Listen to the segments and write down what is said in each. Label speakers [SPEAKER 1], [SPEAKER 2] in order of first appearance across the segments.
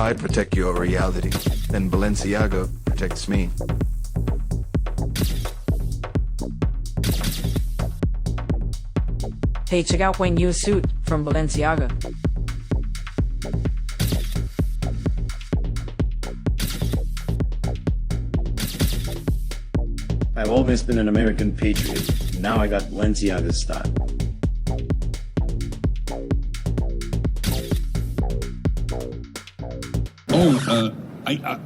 [SPEAKER 1] I protect your reality, then Balenciaga protects me.
[SPEAKER 2] Hey, check out my new suit from Balenciaga.
[SPEAKER 3] I've always been an American patriot. Now I got Balenciaga style.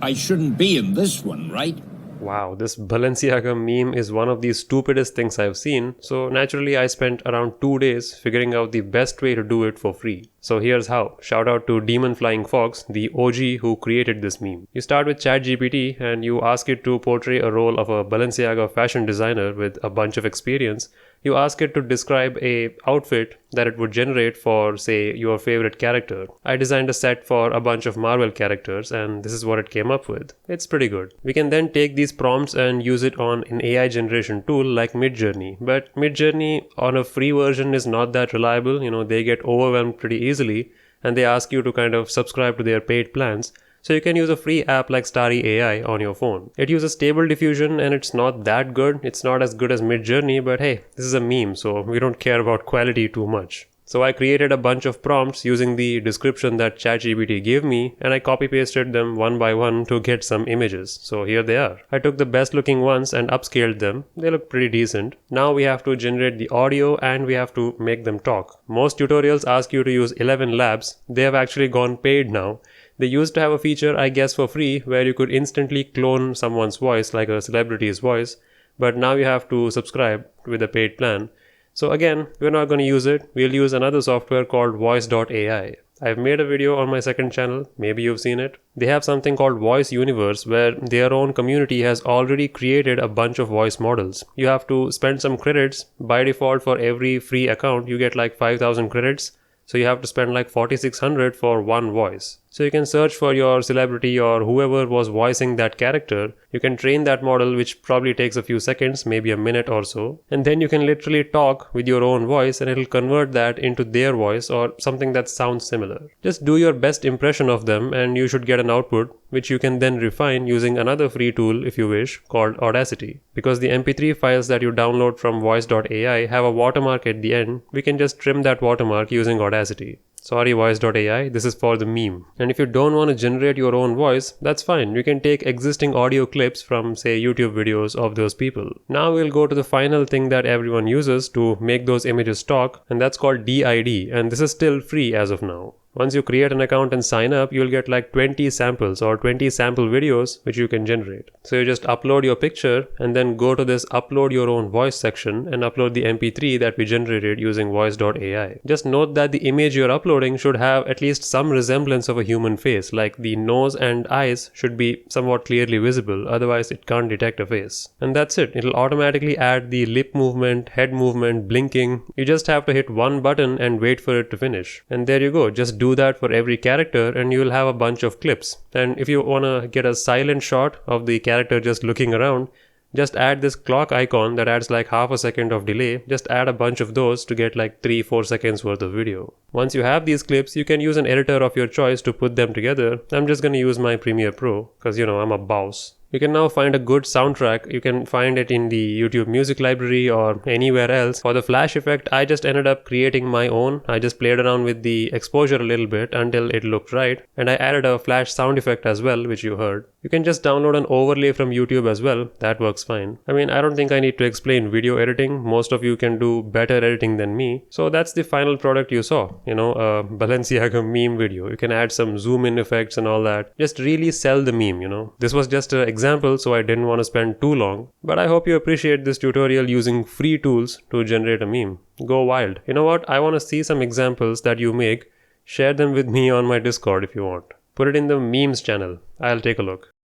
[SPEAKER 4] I shouldn't be in this one, right?
[SPEAKER 5] Wow, this Balenciaga meme is one of the stupidest things I've seen, so naturally I spent around 2 days figuring out the best way to do it for free. So here's how. Shout out to Demon Flying Fox, the OG who created this meme. You start with ChatGPT and you ask it to portray a role of a Balenciaga fashion designer with a bunch of experience. You ask it to describe a outfit that it would generate for, say, your favorite character. I designed a set for a bunch of Marvel characters and this is what it came up with. It's pretty good. We can then take these prompts and use it on an AI generation tool like Midjourney. But Midjourney on a free version is not that reliable. They get overwhelmed pretty easily and they ask you to kind of subscribe to their paid plans. So you can use a free app like StarryI on your phone. It uses stable diffusion and it's not that good. It's not as good as Midjourney, but hey, this is a meme, so we don't care about quality too much. So I created a bunch of prompts using the description that ChatGPT gave me and I copy pasted them one by one to get some images. So here they are. I took the best looking ones and upscaled them. They look pretty decent. Now we have to generate the audio and we have to make them talk. Most tutorials ask you to use 11 labs. They have actually gone paid now. They used to have a feature, I guess for free, where you could instantly clone someone's voice like a celebrity's voice, but now you have to subscribe with a paid plan. So again, we're not going to use it. We'll use another software called Voice.ai. I've made a video on my second channel, maybe you've seen it. They have something called Voice Universe where their own community has already created a bunch of voice models. You have to spend some credits. By default, for every free account, you get like 5,000 credits. So you have to spend like 4,600 for one voice. So you can search for your celebrity or whoever was voicing that character. You can train that model, which probably takes a few seconds, maybe a minute or so. And then you can literally talk with your own voice and it'll convert that into their voice or something that sounds similar. Just do your best impression of them and you should get an output, which you can then refine using another free tool if you wish, called Audacity. Because the MP3 files that you download from voice.ai have a watermark at the end, we can just trim that watermark using Audacity. Sorry voice.ai, this is for the meme. And if you don't want to generate your own voice, that's fine. You can take existing audio clips from, say, YouTube videos of those people. Now we'll go to the final thing that everyone uses to make those images talk, and that's called DID, and this is still free as of now. Once you create an account and sign up, you'll get like 20 samples or 20 sample videos which you can generate. So you just upload your picture and then go to this upload your own voice section and upload the MP3 that we generated using voice.ai. Just note that the image you're uploading should have at least some resemblance of a human face, like the nose and eyes should be somewhat clearly visible, otherwise it can't detect a face. And that's it. It'll automatically add the lip movement, head movement, blinking. You just have to hit one button and wait for it to finish. And there you go. Just do that for every character and you'll have a bunch of clips. And if you want to get a silent shot of the character just looking around, just add this clock icon that adds like half a second of delay. Just add a bunch of those to get like 3-4 seconds worth of video. Once you have these clips, you can use an editor of your choice to put them together. I'm just going to use my Premiere Pro because I'm a boss. You can now find a good soundtrack. You can find it in the YouTube music library or anywhere else. For the flash effect, I just ended up creating my own. I just played around with the exposure a little bit until it looked right. And I added a flash sound effect as well, which you heard. You can just download an overlay from YouTube as well. That works fine. I mean, I don't think I need to explain video editing. Most of you can do better editing than me. So that's the final product you saw. A Balenciaga meme video. You can add some zoom in effects and all that. Just really sell the meme, This was just an example, so I didn't want to spend too long. But I hope you appreciate this tutorial using free tools to generate a meme. Go wild. You know what? I want to see some examples that you make. Share them with me on my Discord if you want. Put it in the memes channel. I'll take a look.